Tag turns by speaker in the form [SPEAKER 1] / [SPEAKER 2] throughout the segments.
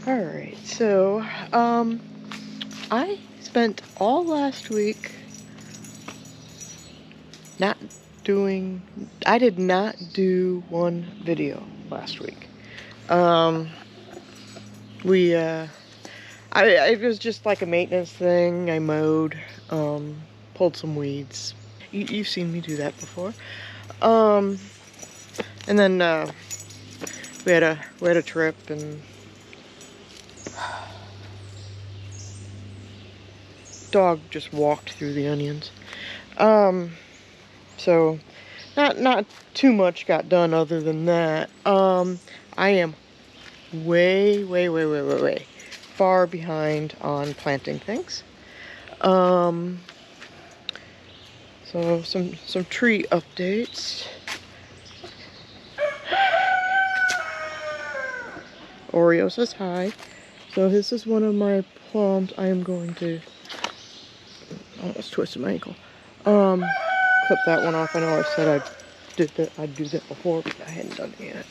[SPEAKER 1] Alright, so, I spent all last week not doing, I did not do one video last week. It was just like a maintenance thing. I mowed, pulled some weeds. You've seen me do that before. And then, we had a trip, and dog just walked through the onions. So not too much got done other than that. I am way far behind on planting things. So some tree updates. Oreo says hi. So this is one of my plums. I am going to, I almost twisted my ankle. Clip that one off. I know I said I'd do that before, but I hadn't done it yet.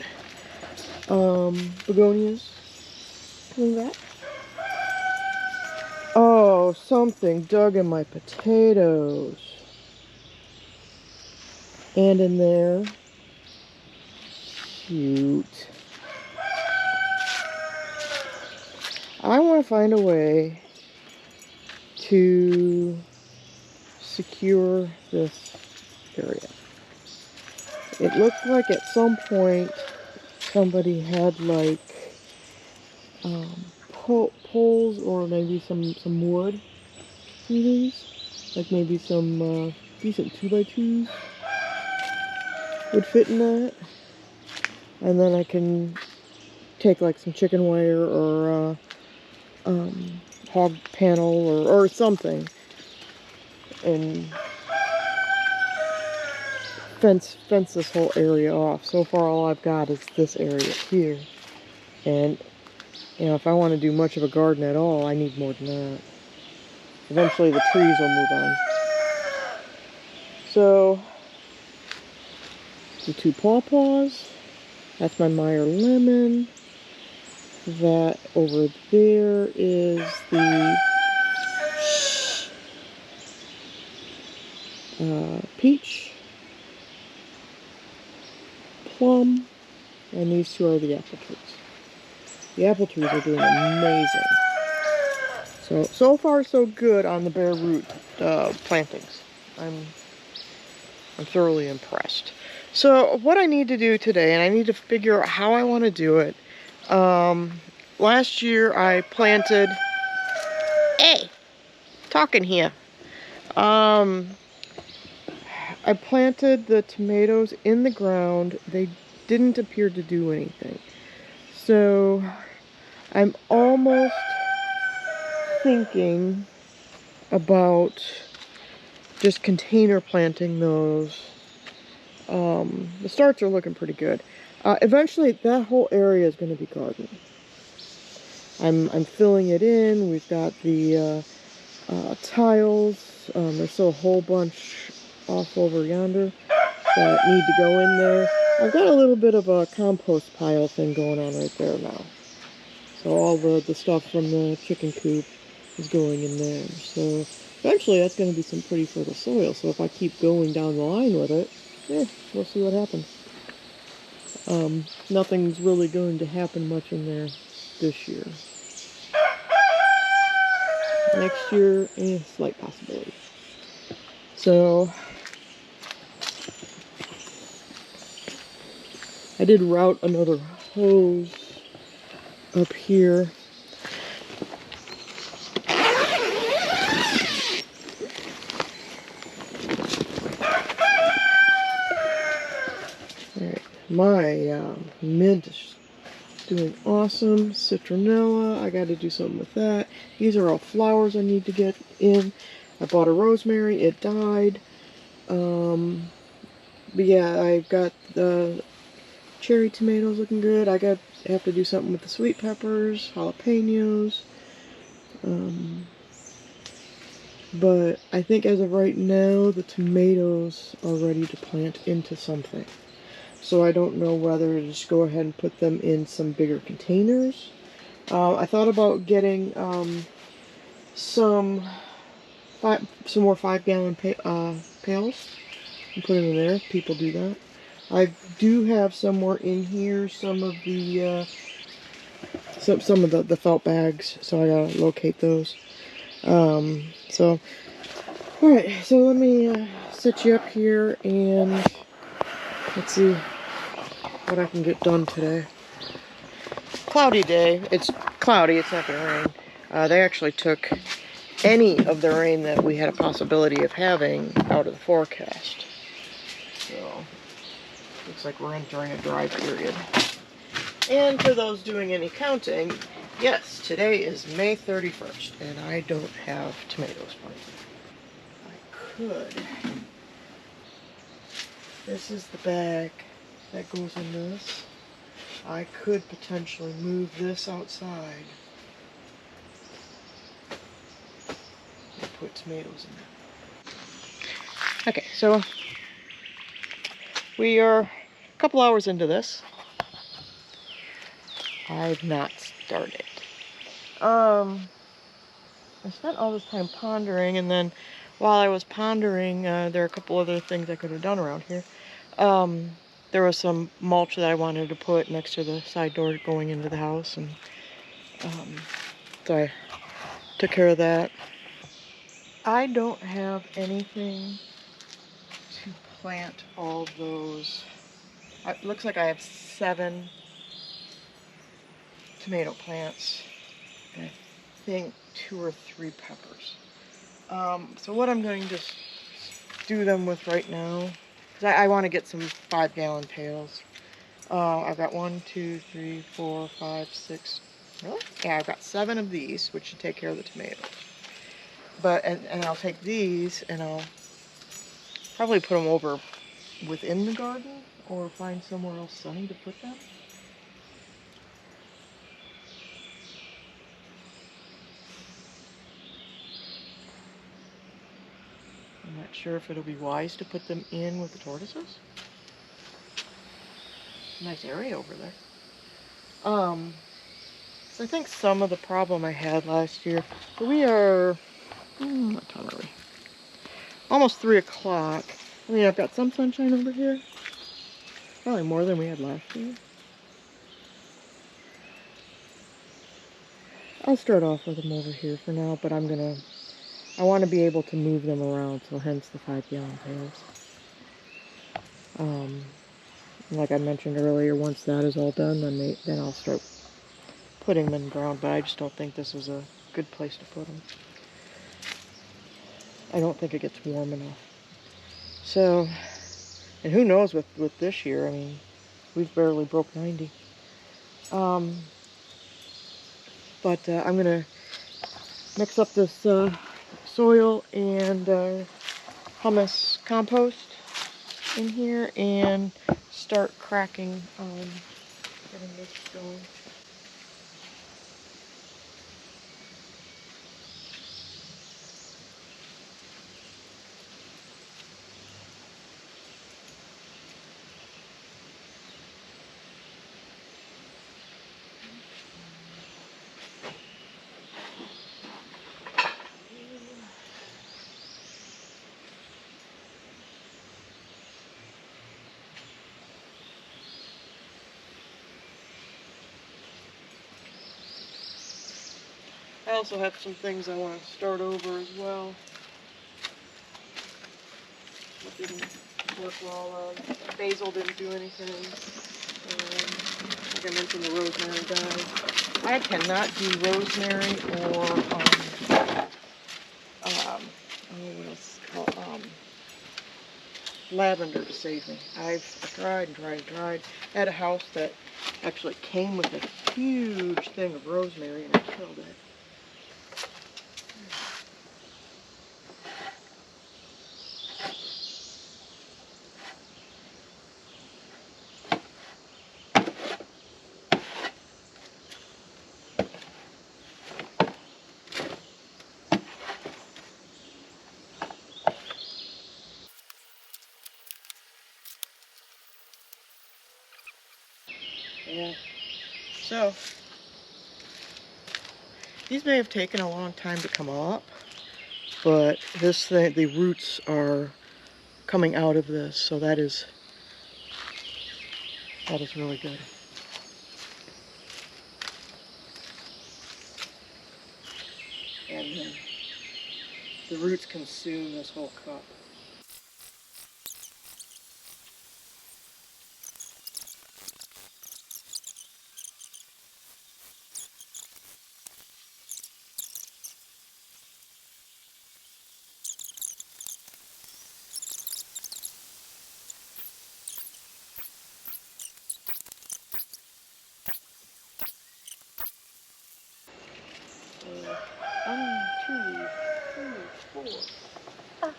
[SPEAKER 1] Begonias coming back. Oh, something dug in my potatoes. And in there. Shoot. I want to find a way to secure this area. It looked like at some point somebody had like poles or maybe some wood through these, like maybe some decent 2x2s would fit in that, and then I can take like some chicken wire or hog panel or something and fence this whole area off. So far all I've got is this area here, and you know, if I want to do much of a garden at all, I need more than that. Eventually the trees will move on. So the 2 pawpaws, that's my Meyer lemon. That over there is the peach, plum, and these 2 are the apple trees. The apple trees are doing amazing. So far so good on the bare root plantings. I'm thoroughly impressed. So what I need to do today, and I need to figure out how I want to do it. Last year I planted, hey, talking here. I planted the tomatoes in the ground. They didn't appear to do anything. So I'm almost thinking about just container planting those. The starts are looking pretty good. Eventually that whole area is going to be garden. I'm filling it in. We've got the tiles. There's still a whole bunch off over yonder that need to go in there. I've got a little bit of a compost pile thing going on right there now. So all the stuff from the chicken coop is going in there. So eventually that's going to be some pretty fertile soil. So if I keep going down the line with it, we'll see what happens. Nothing's really going to happen much in there this year. Next year, slight possibility. So I did route another hose up here. Alright, my mint is doing awesome. Citronella, I got to do something with that. These are all flowers I need to get in. I bought a rosemary, it died. But yeah, I've got the cherry tomatoes looking good. I have to do something with the sweet peppers, jalapenos. But I think as of right now, the tomatoes are ready to plant into something. So I don't know whether to just go ahead and put them in some bigger containers, I thought about getting some more 5-gallon pails and put them in there. People do that. I do have some more in here. Some of the the felt bags, so I gotta locate those. So all right. So let me set you up here and let's see what I can get done today. Cloudy day. It's cloudy. It's not gonna rain. They actually took any of the rain that we had a possibility of having out of the forecast. So, looks like we're entering a dry period. And for those doing any counting, yes, today is May 31st, and I don't have tomatoes planted. I could. This is the bag that goes in this. I could potentially move this outside and put tomatoes in there. Okay, so we are a couple hours into this. I've not started. I spent all this time pondering, and then while I was pondering, there are a couple other things I could have done around here. There was some mulch that I wanted to put next to the side door going into the house, and so I took care of that. I don't have anything to plant all those. It looks like I have 7 tomato plants, and I think 2 or 3 peppers. So what I'm going to do them with right now, because I want to get some 5-gallon pails. I've got 1, 2, 3, 4, 5, 6. Really? Yeah, I've got 7 of these, which should take care of the tomatoes. But and I'll take these and I'll probably put them over within the garden, or find somewhere else sunny to put them. I'm not sure if it'll be wise to put them in with the tortoises. Nice area over there. So I think some of the problem I had last year. So we are, what time are we? Almost 3 o'clock. I mean, I've got some sunshine over here. Probably more than we had last year. I'll start off with them over here for now, but I want to be able to move them around, so hence the 5-gallon pails. Like I mentioned earlier, once that is all done, then I'll start putting them in the ground, but I just don't think this is a good place to put them. I don't think it gets warm enough. So, and who knows with this year, I mean, we've barely broke 90. But I'm going to mix up this soil and humus compost in here and start cracking getting this going. I also have some things I want to start over as well. It didn't work well. Basil didn't do anything. Like I mentioned, the rosemary died. I cannot do rosemary or what else is it called? Lavender to save me. I've tried and tried and tried. I had a house that actually came with a huge thing of rosemary, and I killed it. Yeah. So, These may have taken a long time to come up, but this thing, the roots are coming out of this, so that is really good. And then the roots consume this whole cup. So, 1, 2, 3, 4, 5.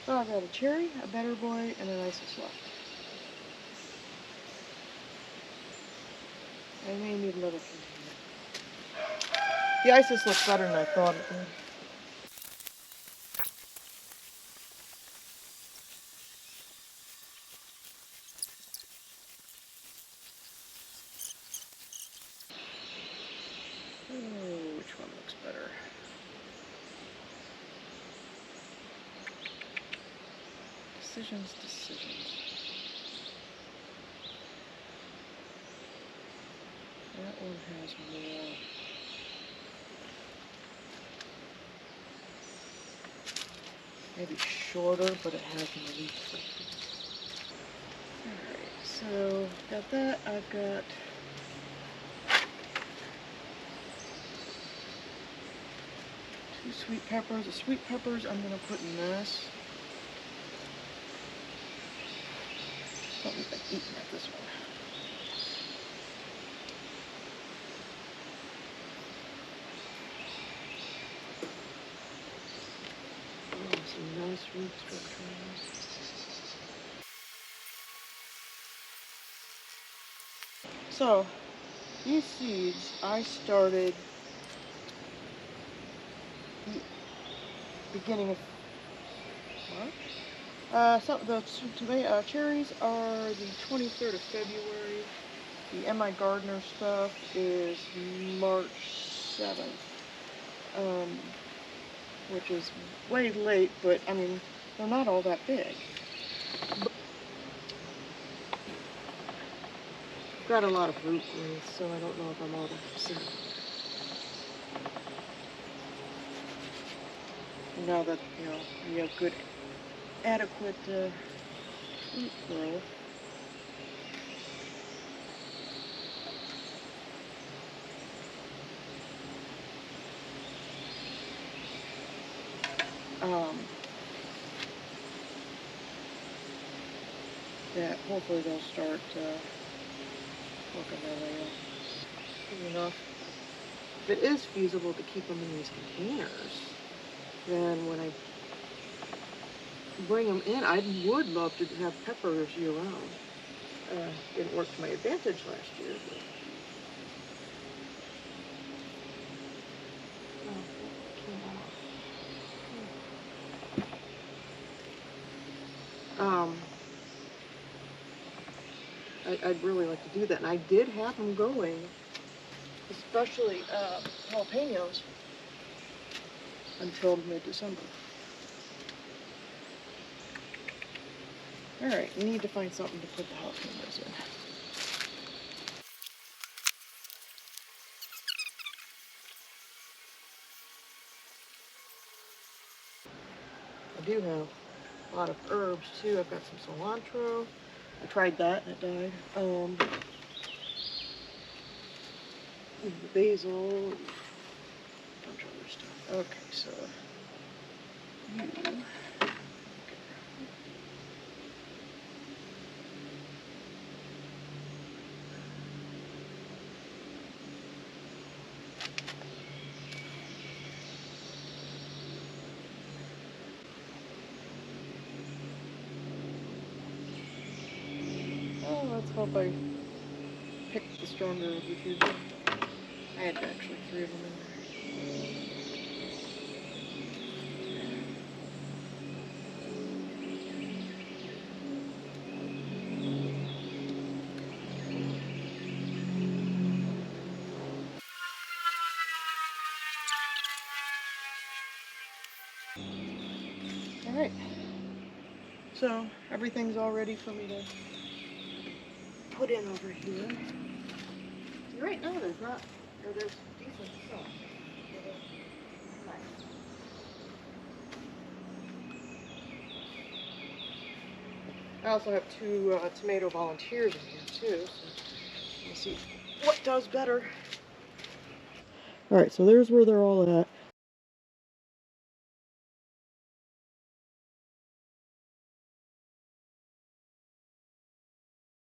[SPEAKER 1] So I've got a cherry, a better boy, and an Isis left. I may need another container. The Isis looks better than I thought it did. Oh, which one looks better? Decisions. That one has more. Maybe shorter, but it has more leaves. Alright, so got that. I've got two sweet peppers. The sweet peppers I'm going to put in this. Something like eating at this one. Oh, some nice root structure in this. So, these seeds I started the beginning of March. So the cherries are the 23rd of February. The M.I. Gardner stuff is March 7th, which is way late, but I mean, they're not all that big. I've got a lot of root growth, so I don't know if I'm all that upset. Now that, you know, we have good, adequate root growth. That hopefully they'll start working their way up. Enough. If it is feasible to keep them in these containers, then when I bring them in, I would love to have peppers year-round. Didn't work to my advantage last year, but... I'd really like to do that, and I did have them going, especially jalapenos, until mid-December. Alright, we need to find something to put the jalapenos in. I do have a lot of herbs too. I've got some cilantro. I tried that and it died. Basil, and a bunch of other stuff. Okay, so you. Oh, let's hope I picked the stronger of the two. I had actually 3 of them in there. So everything's all ready for me to put in over here. Right now there's decent stuff. Nice. I also have two tomato volunteers in here too, so let's see what does better. Alright, so there's where they're all at.